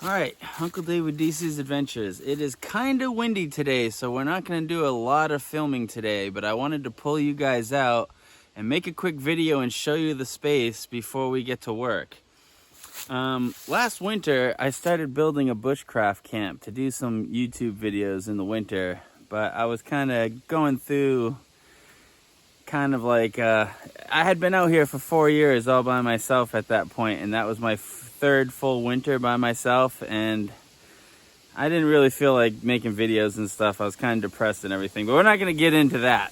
Alright, Uncle Dave with DC's Adventures. It is kind of windy today, so we're not going to do a lot of filming today, but I wanted to pull you guys out and make a quick video and show you the space before we get to work. Last winter, I started building a bushcraft camp to do some YouTube videos in the winter, but I was kind of going through I had been out here for 4 years all by myself at that point, and that was my third full winter by myself, and I didn't really feel like making videos and stuff. I was kind of depressed and everything, but we're not going to get into that.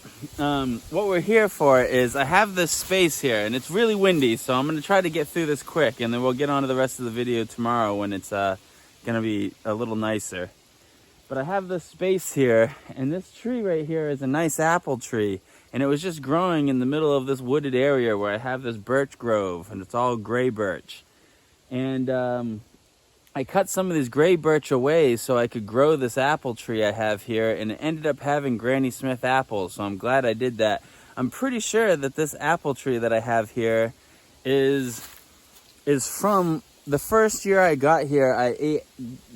What we're here for is I have this space here, and it's really windy, so I'm going to try to get through this quick, and then we'll get on to the rest of the video tomorrow when it's going to be a little nicer. But I have this space here, and this tree right here is a nice apple tree, and it was just growing in the middle of this wooded area where I have this birch grove, and it's all gray birch. And I cut some of this gray birch away so I could grow this apple tree I have here, and it ended up having Granny Smith apples, so I'm glad I did that. I'm pretty sure that this apple tree that I have here is from the first year I got here. I ate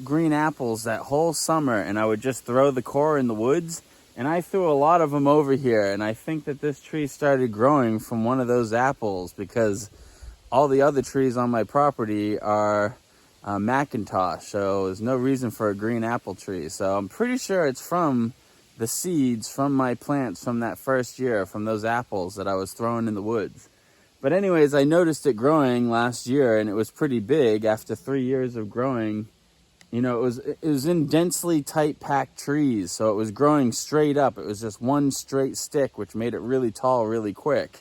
green apples that whole summer, and I would just throw the core in the woods, and I threw a lot of them over here, and I think that this tree started growing from one of those apples because all the other trees on my property are Macintosh, so there's no reason for a green apple tree. So I'm pretty sure it's from the seeds from my plants from that first year, from those apples that I was throwing in the woods. But anyways, I noticed it growing last year, and it was pretty big after 3 years of growing. You know, it was in densely tight packed trees, so it was growing straight up. It was just one straight stick, which made it really tall really quick.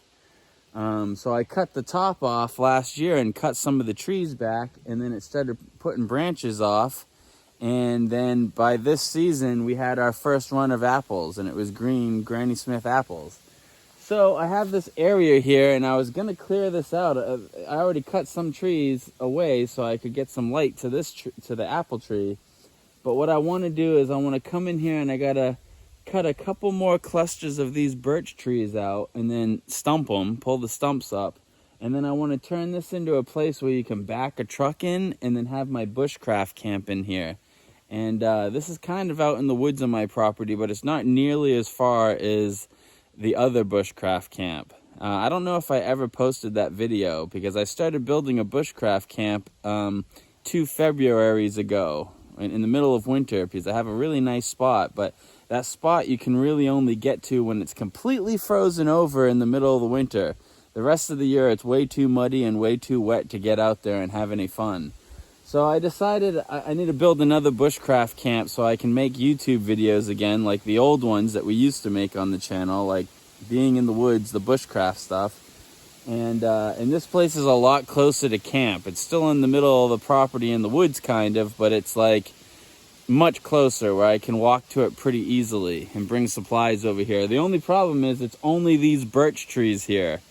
So I cut the top off last year and cut some of the trees back, and then it started putting branches off. And then by this season, we had our first run of apples, and it was green Granny Smith apples. So I have this area here, and I was going to clear this out. I already cut some trees away so I could get some light to to the apple tree. But what I want to do is I want to come in here, and I got to cut a couple more clusters of these birch trees out and then stump them, pull the stumps up. And then I want to turn this into a place where you can back a truck in and then have my bushcraft camp in here. And this is kind of out in the woods on my property, but it's not nearly as far as the other bushcraft camp. I don't know if I ever posted that video because I started building a bushcraft camp 2 Februaries ago in the middle of winter because I have a really nice spot, but that spot you can really only get to when it's completely frozen over in the middle of the winter. The rest of the year it's way too muddy and way too wet to get out there and have any fun. So I decided I need to build another bushcraft camp so I can make YouTube videos again, like the old ones that we used to make on the channel, like being in the woods, the bushcraft stuff. And this place is a lot closer to camp. It's still in the middle of the property in the woods kind of, but it's like much closer where I can walk to it pretty easily and bring supplies over here. The only problem is it's only these birch trees here.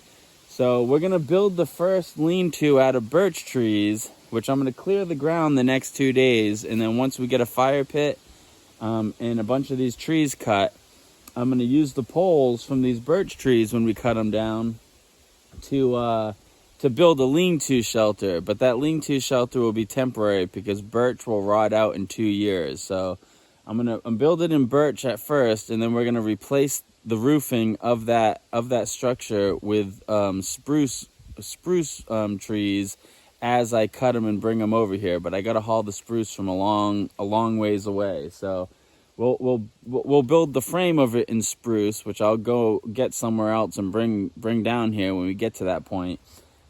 So we're going to build the first lean-to out of birch trees, which I'm going to clear the ground the next 2 days. And then once we get a fire pit and a bunch of these trees cut, I'm going to use the poles from these birch trees when we cut them down to build a lean-to shelter. But that lean-to shelter will be temporary because birch will rot out in 2 years. So I'm build it in birch at first, and then we're going to replace the roofing of that structure with spruce trees as I cut them and bring them over here. But I got to haul the spruce from a long ways away. So we'll build the frame of it in spruce, which I'll go get somewhere else and bring down here when we get to that point.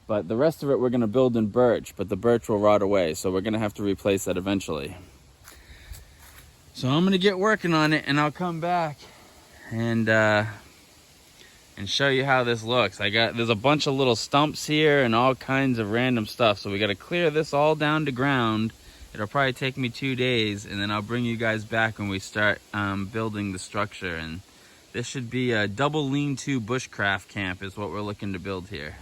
But the rest of it we're going to build in birch, but the birch will rot away, so we're going to have to replace that eventually. So I'm going to get working on it, and I'll come back and show you how this looks. There's a bunch of little stumps here and all kinds of random stuff, so we got to clear this all down to ground. It'll probably take me 2 days, and then I'll bring you guys back when we start building the structure. And this should be a double lean-to bushcraft camp is what we're looking to build here.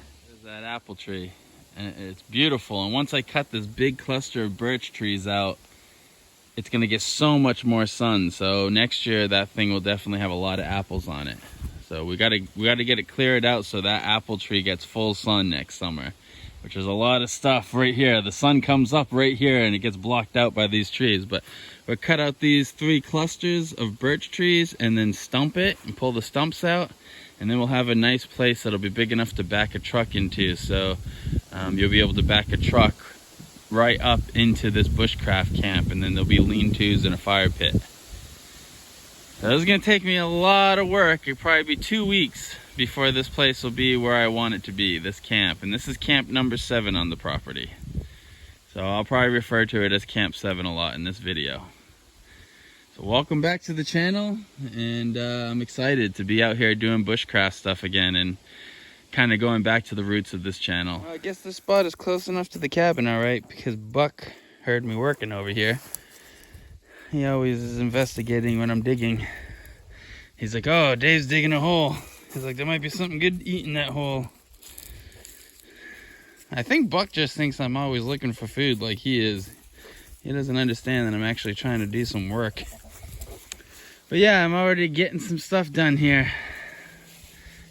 That apple tree, and it's beautiful. And once I cut this big cluster of birch trees out, it's going to get so much more sun. So next year that thing will definitely have a lot of apples on it. So we got to get it cleared out so that apple tree gets full sun next summer. which is a lot of stuff right here. The sun comes up right here and it gets blocked out by these trees. But we'll cut out these 3 clusters of birch trees and then stump it and pull the stumps out. And then we'll have a nice place that'll be big enough to back a truck into. So you'll be able to back a truck right up into this bushcraft camp, and then there'll be lean-tos and a fire pit. So this is gonna take me a lot of work. It'll probably be 2 weeks before this place will be where I want it to be, this camp. And this is camp number 7 on the property. So I'll probably refer to it as Camp 7 a lot in this video. So welcome back to the channel, and I'm excited to be out here doing bushcraft stuff again and kind of going back to the roots of this channel. Well, I guess this spot is close enough to the cabin, all right, because Buck heard me working over here. He always is investigating when I'm digging. He's like, oh, Dave's digging a hole. He's like, there might be something good to eat in that hole. I think Buck just thinks I'm always looking for food like he is. He doesn't understand that I'm actually trying to do some work. But yeah, I'm already getting some stuff done here.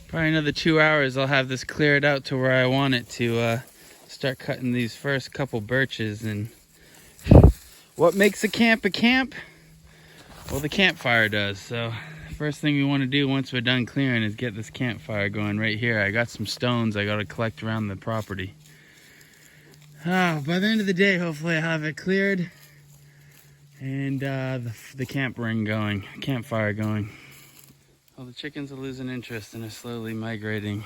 Probably another 2 hours I'll have this cleared out to where I want it to start cutting these first couple birches. And what makes a camp a camp? Well, the campfire does. So first thing we want to do once we're done clearing is get this campfire going right here. I got some stones I got to collect around the property. By the end of the day, hopefully I'll have it cleared and the campfire going. Well, the chickens are losing interest and are slowly migrating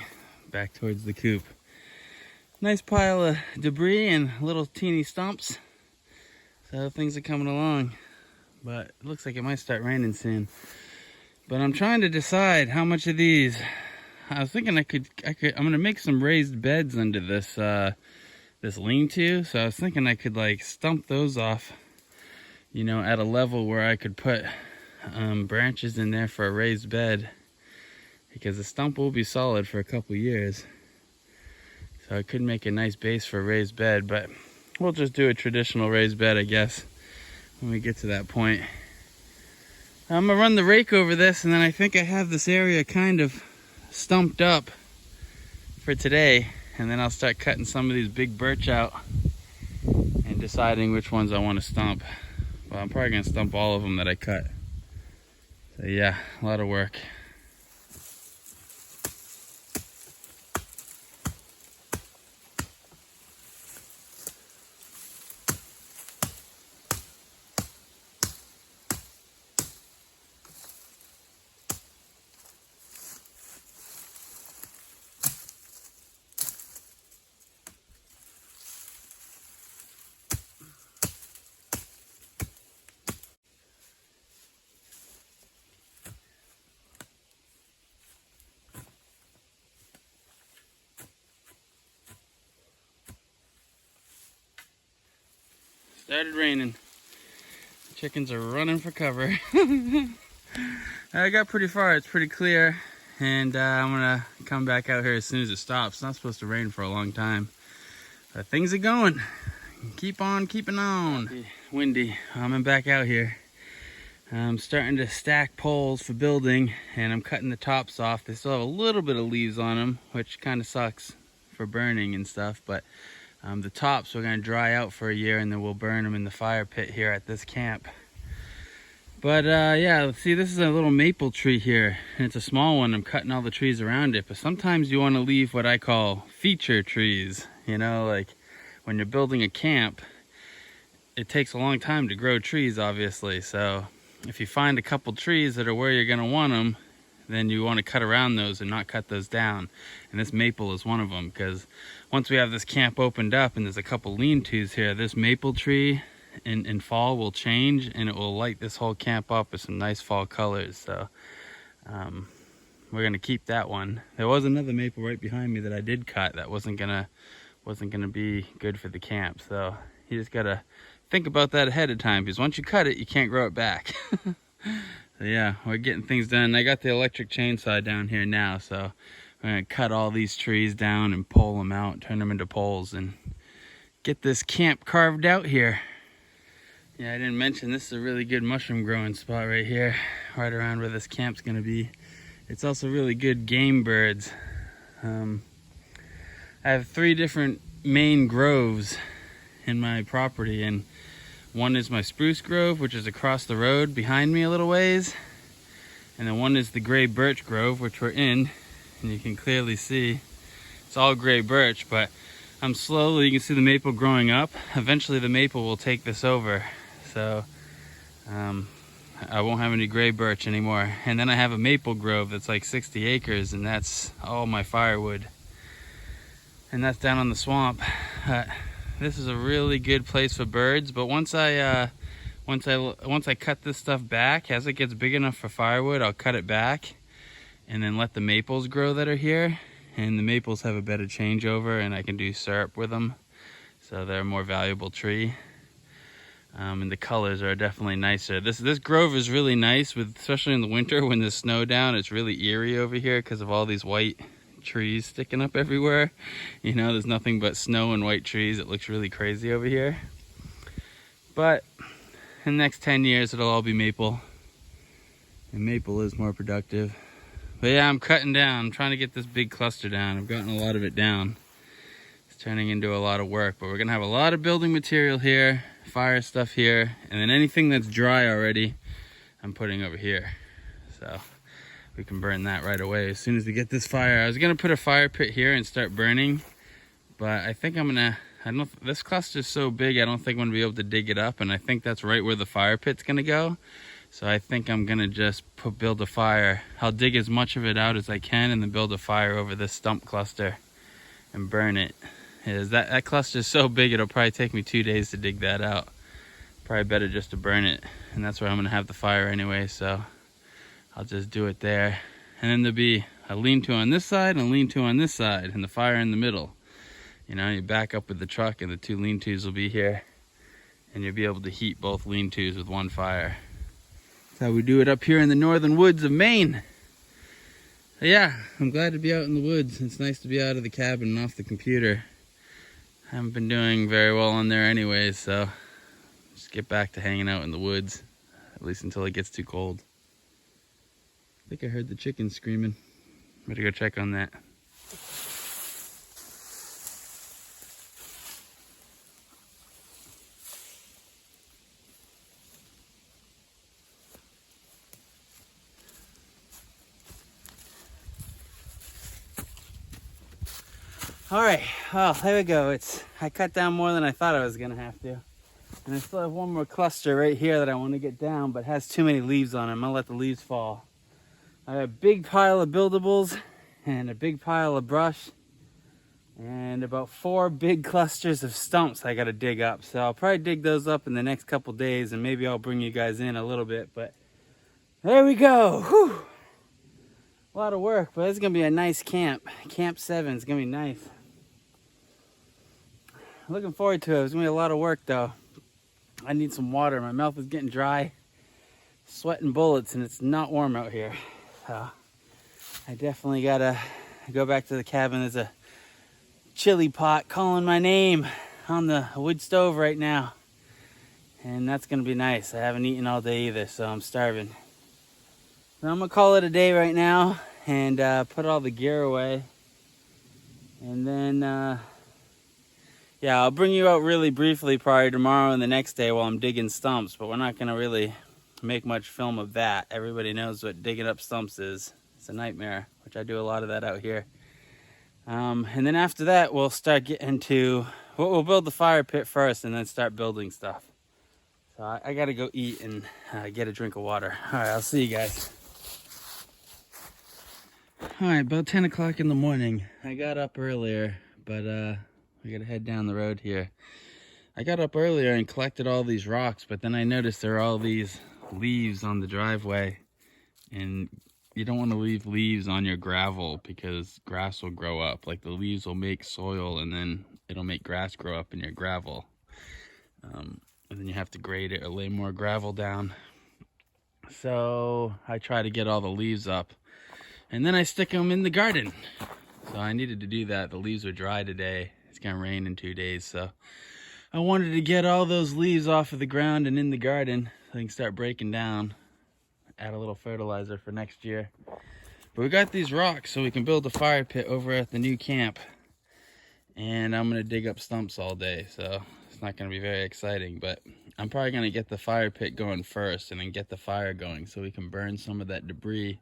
back towards the coop. Nice pile of debris and little teeny stumps. So things are coming along. But it looks like it might start raining soon. But I'm trying to decide how much of these. I was thinking I'm gonna make some raised beds under this this lean-to. So I was thinking I could like stump those off, you know, at a level where I could put branches in there for a raised bed, because the stump will be solid for a couple years. So I could make a nice base for a raised bed, but we'll just do a traditional raised bed, I guess, when we get to that point. I'm gonna run the rake over this, and then I think I have this area kind of stumped up for today, and then I'll start cutting some of these big birch out and deciding which ones I want to stump. Well, I'm probably gonna stump all of them that I cut. So yeah, a lot of work. Started raining. Chickens are running for cover. I got pretty far, it's pretty clear, and I'm gonna come back out here as soon as it stops. It's not supposed to rain for a long time, but things are going. Keep on keeping on. Windy. I'm back out here. I'm starting to stack poles for building, and I'm cutting the tops off. They still have a little bit of leaves on them, which kind of sucks for burning and stuff, but the tops are going to dry out for a year, and then we'll burn them in the fire pit here at this camp. But yeah, see, this is a little maple tree here, and it's a small one. I'm cutting all the trees around it, but sometimes you want to leave what I call feature trees. You know, like when you're building a camp, it takes a long time to grow trees, obviously. So if you find a couple trees that are where you're going to want them, then you want to cut around those and not cut those down. And this maple is one of them, because once we have this camp opened up and there's a couple lean-tos here, this maple tree in fall will change, and it will light this whole camp up with some nice fall colors. So we're going to keep that one. There was another maple right behind me that I did cut that wasn't gonna be good for the camp. So you just got to think about that ahead of time, because once you cut it, you can't grow it back. So yeah, we're getting things done. I got the electric chainsaw down here now, so I'm gonna cut all these trees down and pull them out, turn them into poles, and get this camp carved out here. Yeah, I didn't mention this is a really good mushroom growing spot right here, right around where this camp's gonna be. It's also really good game birds. I have 3 different main groves in my property, and one is my spruce grove, which is across the road behind me a little ways, and then one is the gray birch grove, which we're in, and you can clearly see it's all gray birch, but I'm slowly, you can see the maple growing up. Eventually the maple will take this over, so I won't have any gray birch anymore. And then I have a maple grove that's like 60 acres, and that's all my firewood, and that's down on the swamp. This is a really good place for birds, but once I cut this stuff back, as it gets big enough for firewood, I'll cut it back and then let the maples grow that are here. And the maples have a better changeover, and I can do syrup with them, so they're a more valuable tree. And the colors are definitely nicer. This grove is really nice, especially in the winter when there's snow down. It's really eerie over here because of all these white trees sticking up everywhere. You know, there's nothing but snow and white trees. It looks really crazy over here. But in the next 10 years, it'll all be maple, and maple is more productive. But yeah, I'm cutting down. I'm trying to get this big cluster down. I've gotten a lot of it down. It's turning into a lot of work, but we're gonna have a lot of building material here, fire stuff here, and then anything that's dry already, I'm putting over here. So we can burn that right away as soon as we get this fire. I was gonna put a fire pit here and start burning, but I think this cluster's so big, I don't think I'm gonna be able to dig it up, and I think that's right where the fire pit's gonna go. So I think I'm gonna just build a fire. I'll dig as much of it out as I can and then build a fire over this stump cluster and burn it. That cluster is so big, it'll probably take me 2 days to dig that out. Probably better just to burn it. And that's where I'm gonna have the fire anyway, so I'll just do it there. And then there'll be a lean-to on this side and a lean-to on this side, and the fire in the middle. You know, you back up with the truck and the two lean-tos will be here, and you'll be able to heat both lean-tos with one fire. That's how we do it up here in the northern woods of Maine. So yeah, I'm glad to be out in the woods. It's nice to be out of the cabin and off the computer. I haven't been doing very well on there anyways, so just get back to hanging out in the woods, at least until it gets too cold. I think I heard the chickens screaming. Better go check on that. All right, well, there we go. I cut down more than I thought I was gonna have to. And I still have one more cluster right here that I want to get down, but it has too many leaves on it. I'm gonna let the leaves fall. I have a big pile of buildables and a big pile of brush and about 4 big clusters of stumps I gotta dig up. So I'll probably dig those up in the next couple days, and maybe I'll bring you guys in a little bit, but there we go. Whew. A lot of work, but it's gonna be a nice camp. Camp 7 is gonna be nice. Looking forward to it. It's gonna be a lot of work though. I need some water. My mouth is getting dry, sweating bullets, and it's not warm out here. So I definitely gotta go back to the cabin. There's a chili pot calling my name on the wood stove right now, and that's gonna be nice. I haven't eaten all day either, so I'm starving. So I'm gonna call it a day right now and put all the gear away, and then yeah, I'll bring you out really briefly probably tomorrow and the next day while I'm digging stumps, but we're not gonna really make much film of that. Everybody knows what digging up stumps is. It's a nightmare, which I do a lot of that out here. And then after that, we'll start getting to, we'll build the fire pit first and then start building stuff. So I gotta go eat and get a drink of water. All right, I'll see you guys. All right, about 10 o'clock in the morning. I got up earlier, but we gotta head down the road here. I got up earlier and collected all these rocks, but then I noticed there are all these leaves on the driveway, and you don't want to leave leaves on your gravel because grass will grow up. Like the leaves will make soil, and then it'll make grass grow up in your gravel. And then you have to grade it or lay more gravel down. So I try to get all the leaves up, and then I stick them in the garden. So I needed to do that. The leaves are dry today. It's gonna rain in 2 days, so I wanted to get all those leaves off of the ground and in the garden so they can start breaking down, add a little fertilizer for next year. But we got these rocks so we can build a fire pit over at the new camp. and I'm gonna dig up stumps all day, so it's not gonna be very exciting, but I'm probably gonna get the fire pit going first and then get the fire going so we can burn some of that debris.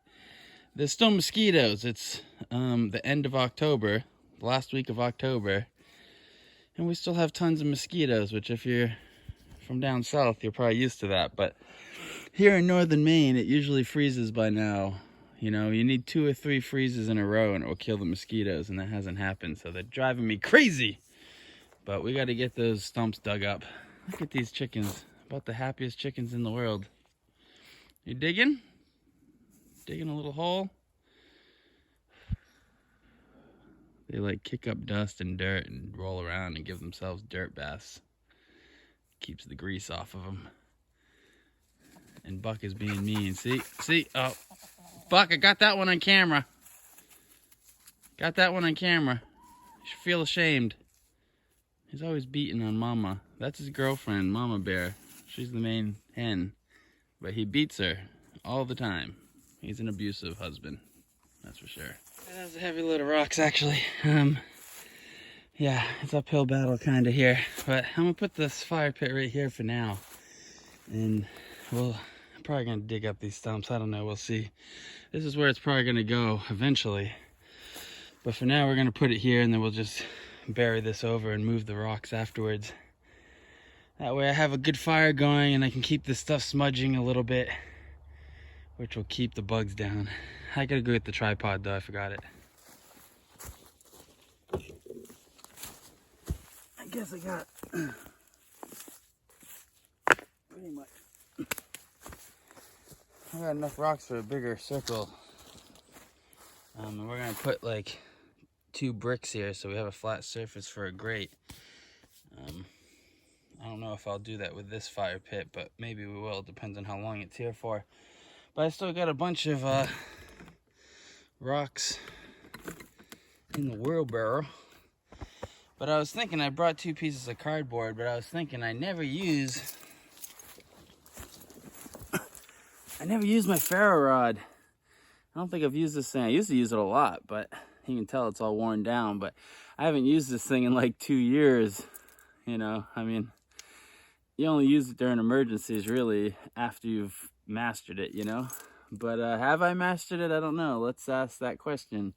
There's still mosquitoes. It's the end of October, the last week of October, and we still have tons of mosquitoes, which if you're from down south, you're probably used to that, but here in northern Maine, it usually freezes by now. You know, you need 2 or 3 freezes in a row and it will kill the mosquitoes, and that hasn't happened, so they're driving me crazy. But we got to get those stumps dug up. Look at these chickens, about the happiest chickens in the world. You digging? Digging a little hole? They like kick up dust and dirt and roll around and give themselves dirt baths. Keeps the grease off of them. And Buck is being mean. See? Oh, Buck, I got that one on camera. Got that one on camera. You should feel ashamed. He's always beating on Mama. That's his girlfriend, Mama Bear. She's the main hen. But he beats her all the time. He's an abusive husband. That's for sure. That was a heavy load of rocks, actually. Yeah, it's uphill battle kind of here. But I'm going to put this fire pit right here for now. And I'm probably going to dig up these stumps. I don't know. We'll see. This is where it's probably going to go eventually. But for now, we're going to put it here, and then we'll just bury this over and move the rocks afterwards. That way I have a good fire going, and I can keep this stuff smudging a little bit, which will keep the bugs down. I got to go get the tripod, though. I forgot it. I guess I got pretty much. I got enough rocks for a bigger circle. And we're gonna put like 2 bricks here so we have a flat surface for a grate. I don't know if I'll do that with this fire pit, but maybe we will. It depends on how long it's here for. But I still got a bunch of rocks in the wheelbarrow. But I was thinking, I brought 2 pieces of cardboard, but I was thinking I never use my ferro rod. I don't think I've used this thing. I used to use it a lot, but you can tell it's all worn down. But I haven't used this thing in like 2 years. You know, I mean, you only use it during emergencies, really, after you've mastered it, you know. But have I mastered it? I don't know. Let's ask that question.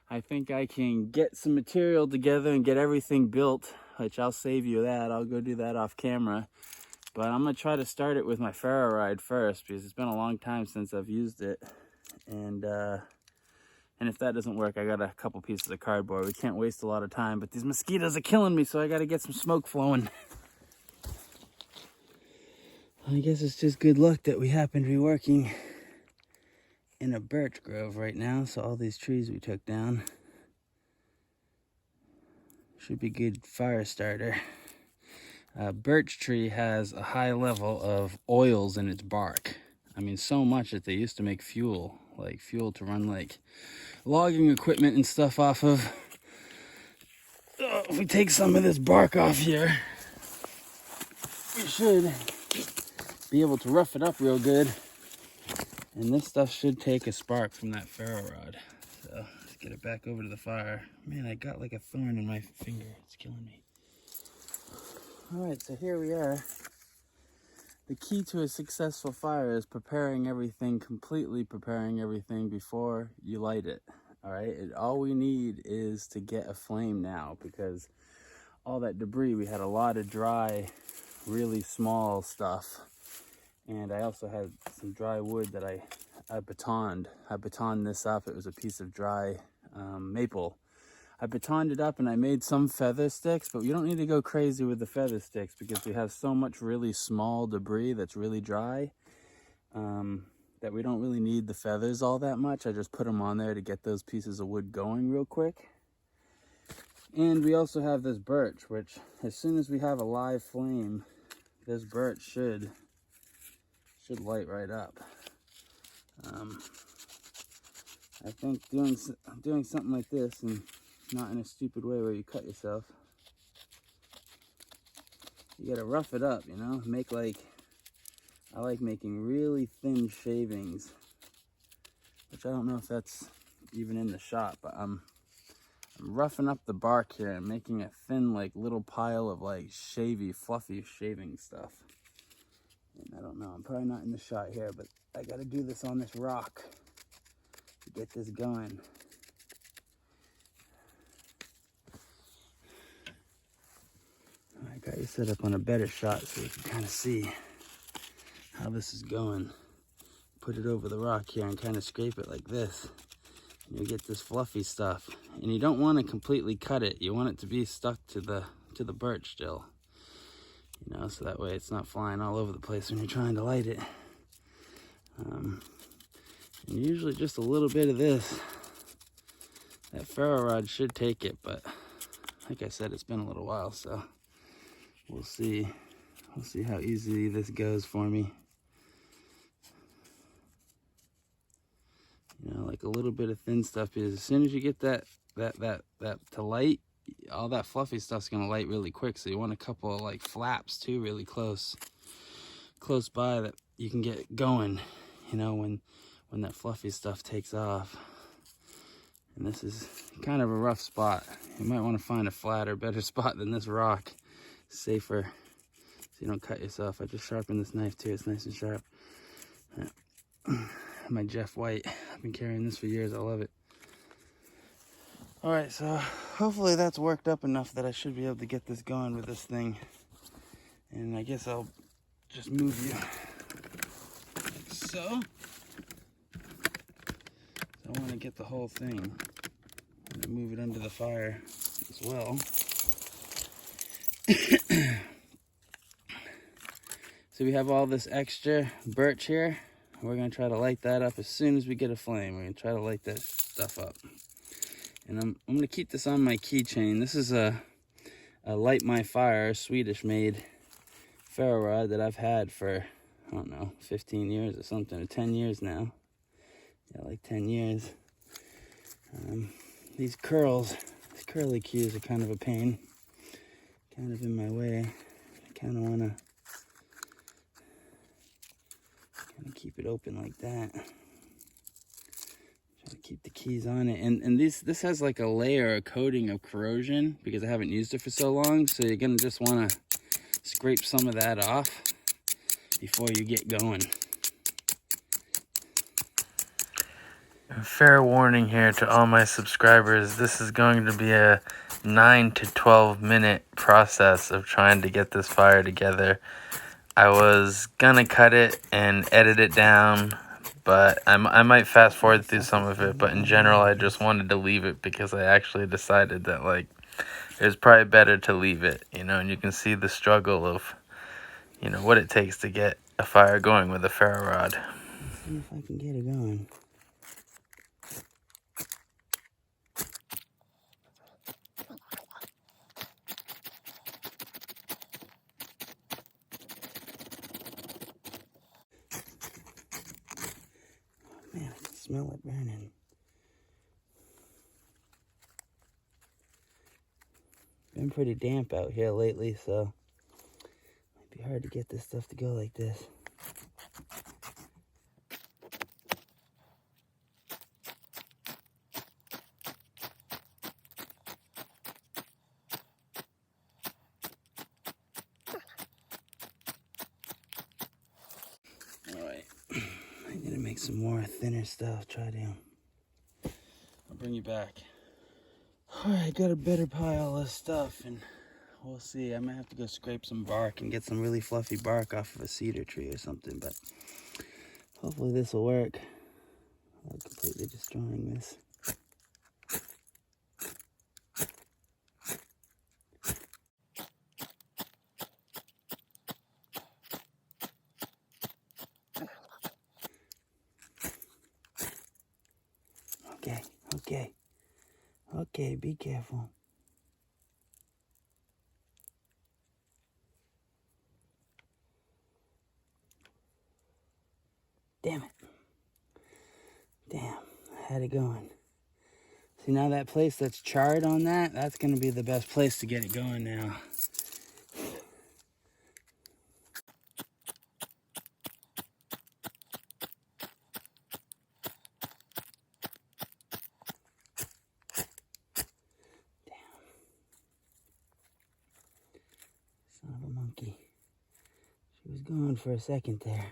I think I can get some material together and get everything built, which I'll save you that. I'll go do that off camera. But I'm going to try to start it with my ferro rod first, because it's been a long time since I've used it. And if that doesn't work, I got a couple pieces of cardboard. We can't waste a lot of time, but these mosquitoes are killing me, so I got to get some smoke flowing. I guess it's just good luck that we happen to be working in a birch grove right now, so all these trees we took down should be good fire starter. Birch tree has a high level of oils in its bark. I mean, so much that they used to make fuel, like fuel to run like logging equipment and stuff off of. If we take some of this bark off here, we should be able to rough it up real good. And this stuff should take a spark from that ferro rod. So let's get it back over to the fire. Man, I got like a thorn in my finger. It's killing me. All right, so here we are. The key to a successful fire is completely preparing everything before you light it. All right, all we need is to get a flame now, because all that debris, we had a lot of dry, really small stuff. And I also had some dry wood that I batoned. I batoned this up. It was a piece of dry maple. I batoned it up and I made some feather sticks, but you don't need to go crazy with the feather sticks because we have so much really small debris that's really dry that we don't really need the feathers all that much. I just put them on there to get those pieces of wood going real quick. And we also have this birch, which as soon as we have a live flame, this birch should light right up. I think doing something like this, and not in a stupid way where you cut yourself, you gotta rough it up, you know. I like making really thin shavings, which I don't know if that's even in the shop, but I'm I'm roughing up the bark here and making a thin, like, little pile of, like, fluffy shaving stuff. And I don't know, I'm probably not in the shot here, but I gotta do this on this rock to get this going. I got you set up on a better shot so you can kind of see how this is going. Put it over the rock here and kind of scrape it like this. And you get this fluffy stuff. And you don't want to completely cut it. You want it to be stuck to the birch still. You know, so that way it's not flying all over the place when you're trying to light it. And usually just a little bit of this. That ferro rod should take it, but like I said, it's been a little while, so we'll see. We'll see how easily this goes for me. You know, like a little bit of thin stuff, because as soon as you get that to light, all that fluffy stuff's gonna light really quick. So you want a couple of like flaps too, really close by, that you can get going, you know, when that fluffy stuff takes off. And this is kind of a rough spot. You might want to find a flatter, better spot than this rock. Safer, so you don't cut yourself. I just sharpened this knife too, it's nice and sharp. My Jeff White, I've been carrying this for years, I love it. All right, so hopefully that's worked up enough that I should be able to get this going with this thing. And I guess I'll just move you like so. I want to get the whole thing. I'm gonna move it under the fire as well. So we have all this extra birch here. We're gonna try to light that up as soon as we get a flame. We're gonna try to light that stuff up. And I'm gonna keep this on my keychain. This is a Light My Fire, Swedish made ferro rod that I've had for, I don't know, 15 years or something, or 10 years now. Yeah, like 10 years. These curly cues are kind of a pain. Kind of in my way. I kind of want to keep it open like that. Try to keep the keys on it. And this has like a layer, a coating of corrosion because I haven't used it for so long. So you're going to just want to scrape some of that off before you get going. Fair warning here to all my subscribers, this is going to be a 9 to 12 minute process of trying to get this fire together. I was gonna cut it and edit it down, but I might fast forward through some of it, but in general I just wanted to leave it because I actually decided that like it was probably better to leave it, you know, and you can see the struggle of, you know, what it takes to get a fire going with a ferro rod. Let's see if I can get it going. Man, I can smell it burning. Been pretty damp out here lately, so it might be hard to get this stuff to go like this. Alright, I'm gonna make some more thinner stuff, try to... I'll bring you back. Alright, got a better pile of stuff, and we'll see. I might have to go scrape some bark and get some really fluffy bark off of a cedar tree or something, but hopefully this will work without completely destroying this. Okay, be careful. Damn it. Damn, I had it going. See, now that place that's charred on that's gonna be the best place to get it going now. Son of a monkey. She was gone for a second there.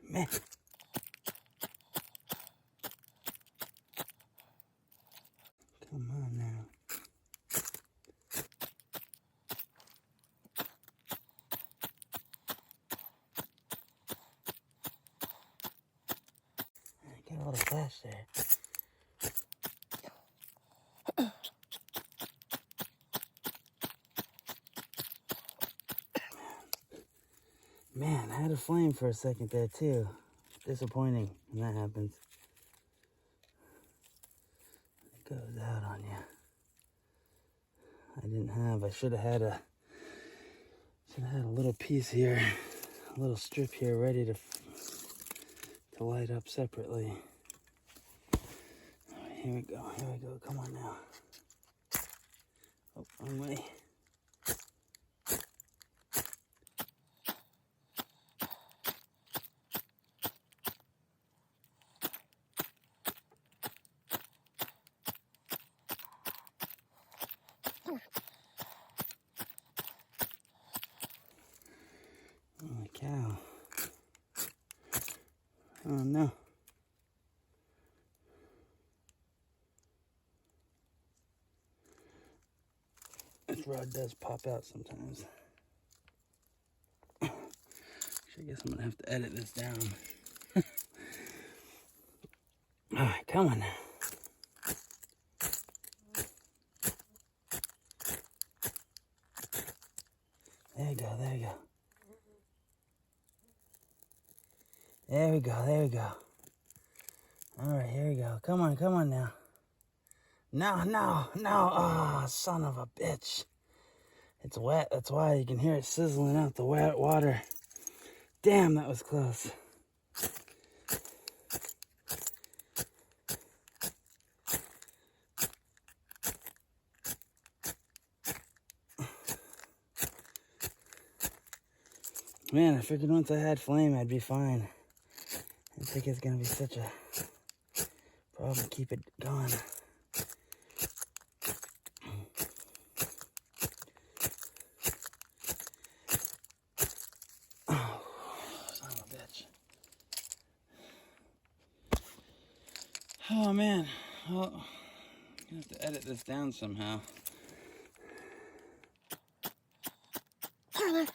Man. Come on now. Got all the flash there. Man, I had a flame for a second there too. Disappointing when that happens. It goes out on you. I should have had a little piece here, a little strip here ready to light up separately. All right, here we go, come on now. Oh, wrong way. Holy cow. Oh no. This rod does pop out sometimes. I guess I'm gonna have to edit this down. Alright, come on now. There you go. There we go. Alright, here we go. Come on now. No. Oh, son of a bitch. It's wet. That's why you can hear it sizzling out the wet water. Damn, that was close. Man, I figured once I had flame, I'd be fine. I didn't think it's gonna be such a problem to keep it going. Oh, son of a bitch. Oh man, well, I'm gonna have to edit this down somehow. Damn you.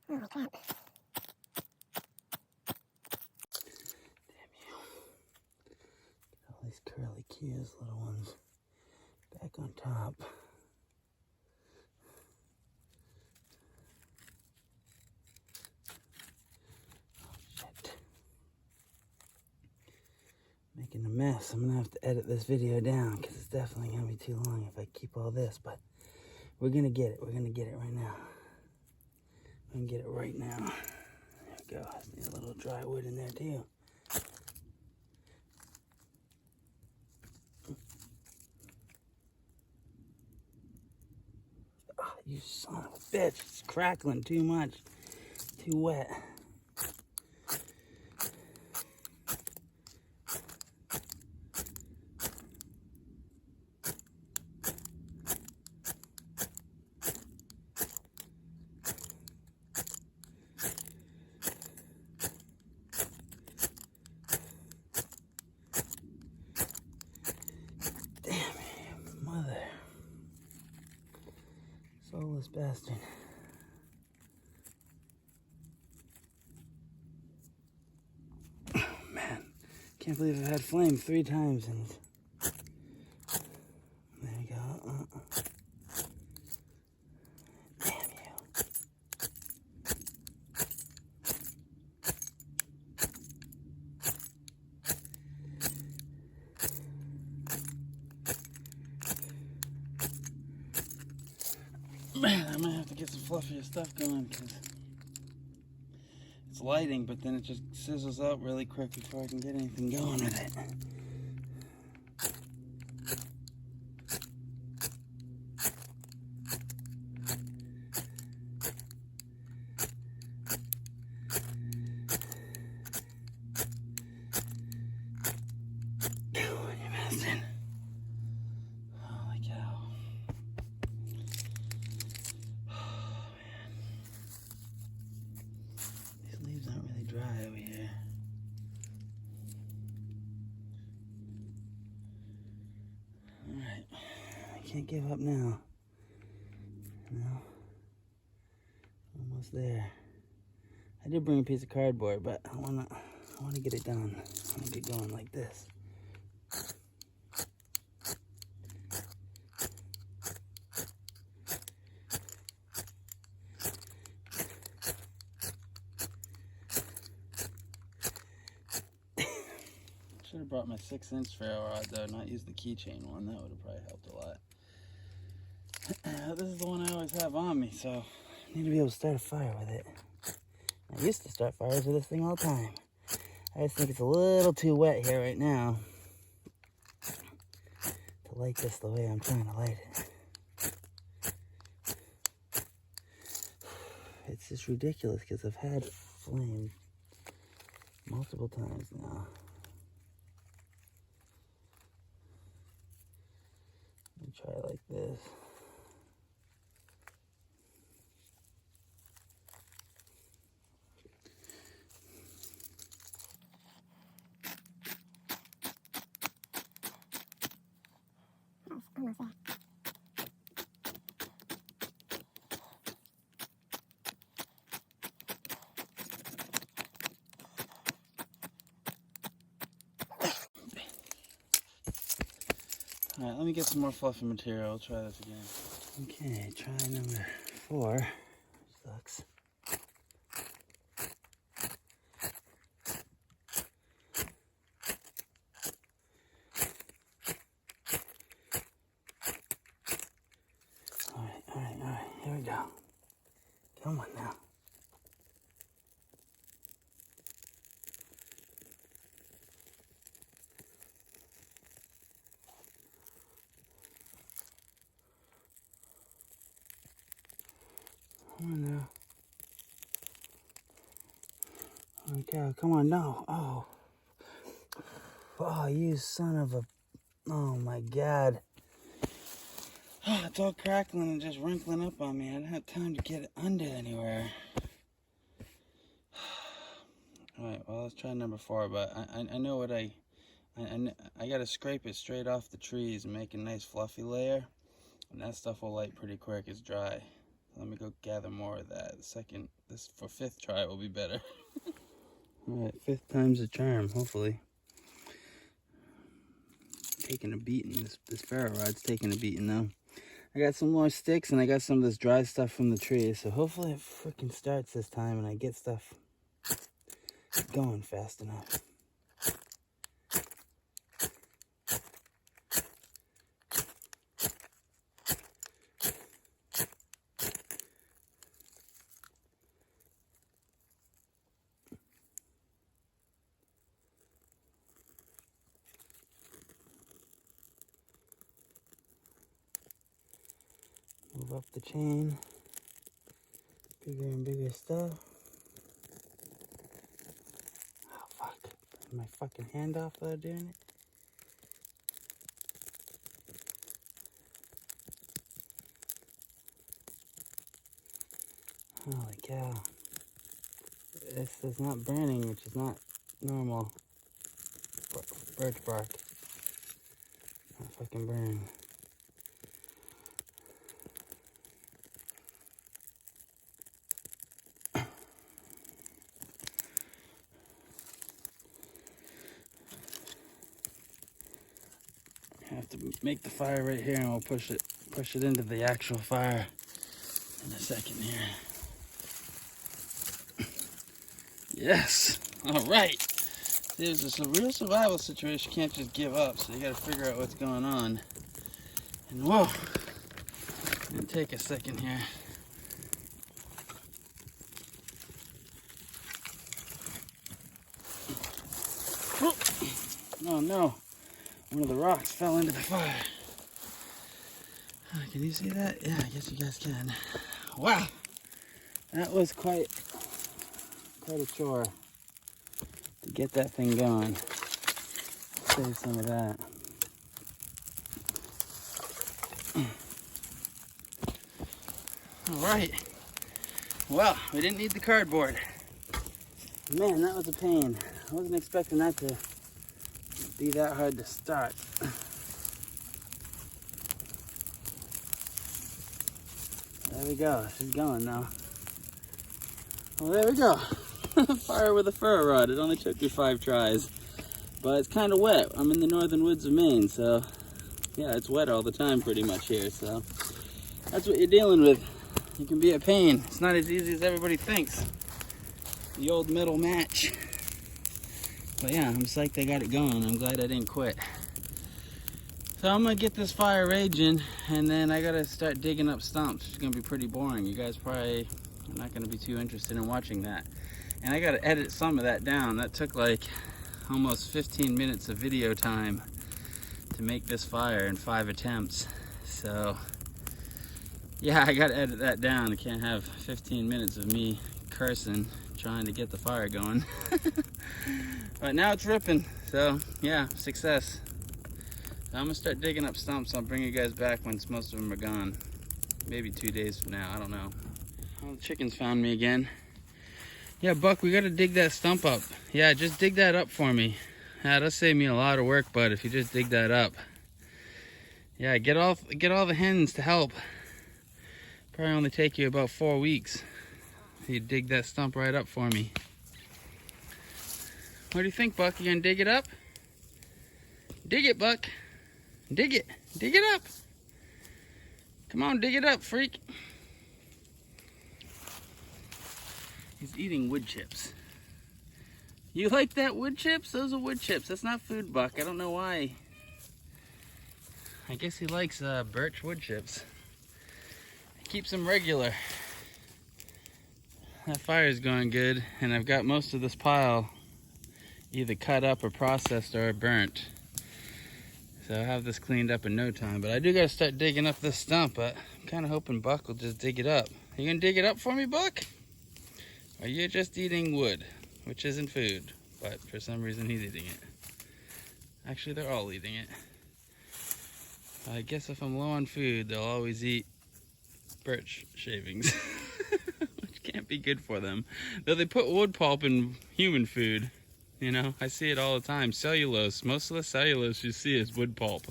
Get all these curly cues, little ones, back on top. Oh, shit. Making a mess. I'm gonna have to edit this video down because it's definitely gonna be too long if I keep all this, but we're gonna get it. We're gonna get it right now. I can get it right now. There we go. I need a little dry wood in there too. Oh, you son of a bitch. It's crackling too much. Too wet. Soulless bastard. Oh, man. Can't believe I've had flame 3 times and there you go. Damn you. Man, I might have to get some fluffier stuff going because it's lighting, but then it just sizzles out really quick before I can get anything going with it. can't give up now. No. Almost there. I did bring a piece of cardboard, but I wanna get it done. I wanna get going like this. Should have brought my 6-inch ferro rod though, not use the keychain one. That would have probably helped a lot. This is the one I always have on me, so I need to be able to start a fire with it. I used to start fires with this thing all the time. I just think it's a little too wet here right now to light this the way I'm trying to light it. It's just ridiculous because I've had flame multiple times now. Let me try it like this. Alright, let me get some more fluffy material. I'll try this again. Okay, try number 4. Sucks. Alright, here we go. Come on now. Come on now. Okay, come on, no. Oh, you son of a... Oh my God. Oh, it's all crackling and just wrinkling up on me. I didn't have time to get it under anywhere. Alright, well, let's try number 4, but I know what I gotta scrape it straight off the trees and make a nice fluffy layer. And that stuff will light pretty quick. It's dry. Let me go gather more of that. This for 5th try will be better. Alright, 5th time's a charm, hopefully. Taking a beating. This ferro rod's taking a beating though. I got some more sticks and I got some of this dry stuff from the tree. So hopefully it freaking starts this time and I get stuff going fast enough. Move up the chain, bigger and bigger stuff. Oh fuck, my fucking hand off without doing it. Holy cow. This is not burning, which is not normal. Birch bark. Not fucking burn. I have to make the fire right here and we'll push it into the actual fire in a second here. Yes! Alright! There's a real survival situation. You can't just give up, so you gotta figure out what's going on. And whoa! It'll take a second here. Oh no! One of the rocks fell into the fire. Can you see that? Yeah, I guess you guys can. Wow! That was quite a chore to get that thing going. Save some of that. Alright. Well, we didn't need the cardboard. Man, that was a pain. I wasn't expecting that to be that hard to start. There we go. She's going now. Well, there we go. Fire with a ferro rod. It only took me 5 tries. But it's kind of wet. I'm in the northern woods of Maine, so yeah, it's wet all the time pretty much here. So that's what you're dealing with. It can be a pain. It's not as easy as everybody thinks. The old middle match. But yeah, I'm psyched I got it going. I'm glad I didn't quit. So I'm gonna get this fire raging, and then I gotta start digging up stumps. It's gonna be pretty boring. You guys probably are not gonna be too interested in watching that. And I gotta edit some of that down. That took like almost 15 minutes of video time to make this fire in 5 attempts. So yeah, I gotta edit that down. I can't have 15 minutes of me cursing trying to get the fire going. But now it's ripping, so yeah, success. So I'm gonna start digging up stumps. I'll bring you guys back once most of them are gone. Maybe 2 days from now, I don't know. Oh, the chickens found me again. Yeah, Buck, we gotta dig that stump up. Yeah, just dig that up for me. Yeah, that'll save me a lot of work, bud, if you just dig that up. Yeah, get all the hens to help. Probably only take you about 4 weeks. You dig that stump right up for me. What do you think, Buck? You gonna dig it up? Dig it, Buck. Dig it. Dig it up. Come on, dig it up, freak. He's eating wood chips. You like that wood chips? Those are wood chips. That's not food, Buck. I don't know why. I guess he likes birch wood chips. It keeps him regular. That fire's going good, and I've got most of this pile either cut up or processed or burnt. So I'll have this cleaned up in no time. But I do gotta start digging up this stump, but I'm kinda hoping Buck will just dig it up. You gonna dig it up for me, Buck? Or you're just eating wood, which isn't food, but for some reason he's eating it. Actually, they're all eating it. I guess if I'm low on food, they'll always eat birch shavings, which can't be good for them. Though they put wood pulp in human food. You know, I see it all the time. Cellulose. Most of the cellulose you see is wood pulp.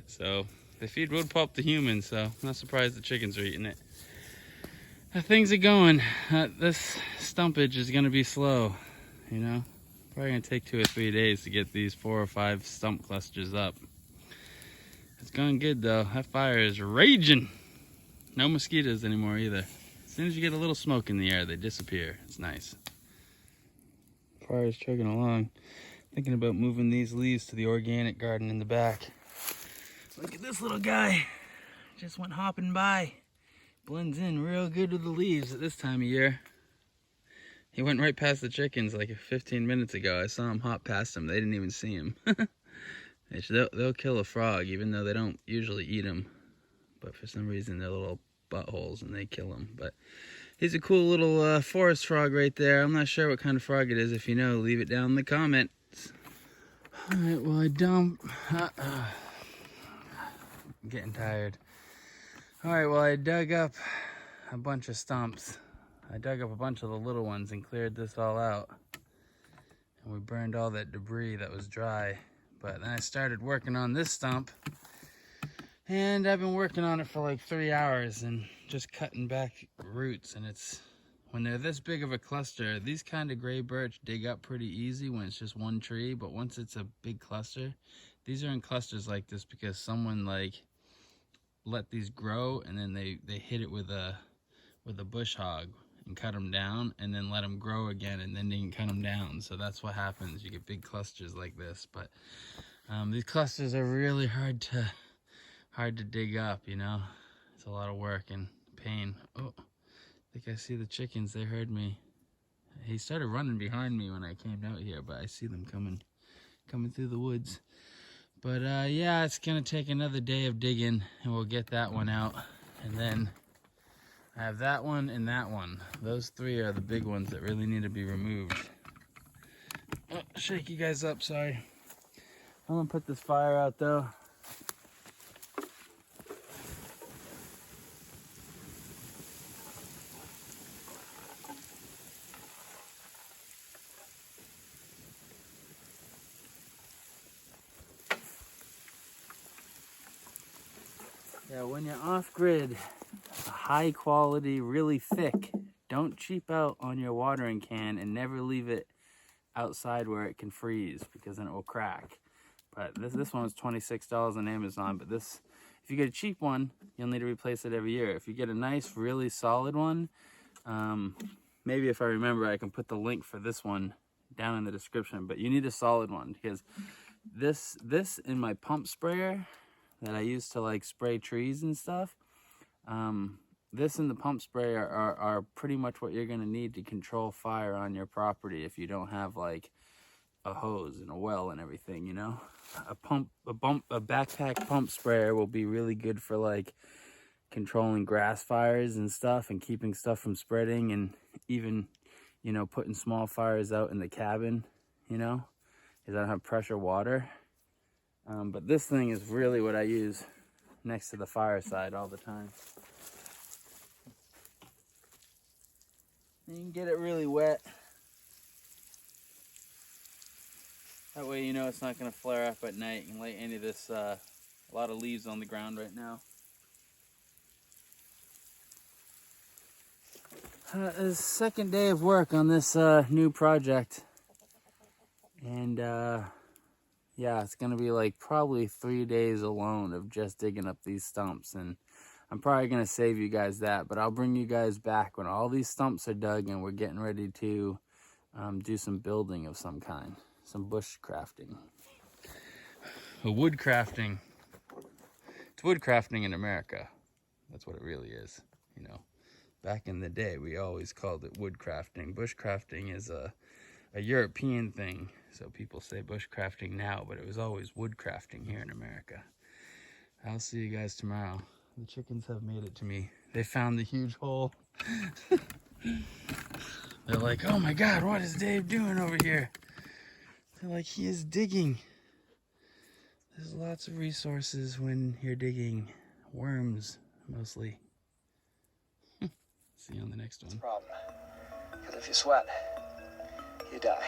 So they feed wood pulp to humans, so I'm not surprised the chickens are eating it. Things are going. This stumpage is going to be slow, you know. Probably going to take 2 or 3 days to get these 4 or 5 stump clusters up. It's going good though. That fire is raging. No mosquitoes anymore either. As soon as you get a little smoke in the air, they disappear. It's nice. Fire's chugging along. Thinking about moving these leaves to the organic garden in the back. Look at this little guy. Just went hopping by. Blends in real good with the leaves at this time of year. He went right past the chickens like 15 minutes ago. I saw him hop past them. They didn't even see him. They'll kill a frog even though they don't usually eat them. But for some reason they're little buttholes and they kill them. But he's a cool little forest frog right there. I'm not sure what kind of frog it is. If you know, leave it down in the comments. Alright, well I'm getting tired. Alright, well I dug up a bunch of stumps. I dug up a bunch of the little ones and cleared this all out. And we burned all that debris that was dry. But then I started working on this stump. And I've been working on it for like 3 hours and just cutting back roots. And it's, when they're this big of a cluster, these kind of gray birch dig up pretty easy when it's just one tree. But once it's a big cluster, these are in clusters like this because someone like let these grow and then they hit it with a bush hog and cut them down and then let them grow again and then they can cut them down. So that's what happens. You get big clusters like this. But these clusters are really hard to dig up, you know. It's a lot of work and pain. Oh, I think I see the chickens. They heard me. He started running behind me when I came out here, but I see them coming through the woods. But yeah, it's gonna take another day of digging and we'll get that one out. And then I have that one and that one. Those 3 are the big ones that really need to be removed. Oh, shake you guys up, sorry. I'm gonna put this fire out though. Yeah, when you're off grid, high quality, really thick. Don't cheap out on your watering can, and never leave it outside where it can freeze, because then it will crack. But this one was $26 on Amazon. But this, if you get a cheap one, you'll need to replace it every year. If you get a nice, really solid one, maybe if I remember, I can put the link for this one down in the description. But you need a solid one, because this in my pump sprayer that I use to like spray trees and stuff, this and the pump sprayer are pretty much what you're going to need to control fire on your property if you don't have like a hose and a well and everything, you know. A backpack pump sprayer will be really good for like controlling grass fires and stuff, and keeping stuff from spreading, and even, you know, putting small fires out in the cabin, you know, because I don't have pressure water. But this thing is really what I use next to the fireside all the time. You can get it really wet. That way you know it's not going to flare up at night and light any of this, a lot of leaves on the ground right now. It's the second day of work on this new project. And yeah, it's going to be like probably 3 days alone of just digging up these stumps. And I'm probably going to save you guys that, but I'll bring you guys back when all these stumps are dug and we're getting ready to do some building of some kind. Some bushcrafting. Woodcrafting. It's woodcrafting in America. That's what it really is, you know. Back in the day, we always called it woodcrafting. Bushcrafting is a European thing, so people say bushcrafting now, but it was always woodcrafting here in America. I'll see you guys tomorrow. The chickens have made it to me. They found the huge hole. They're like, oh my God, what is Dave doing over here? They're like, he is digging. There's lots of resources when you're digging. Worms, mostly. See you on the next one. Problem. Because if you sweat, you die.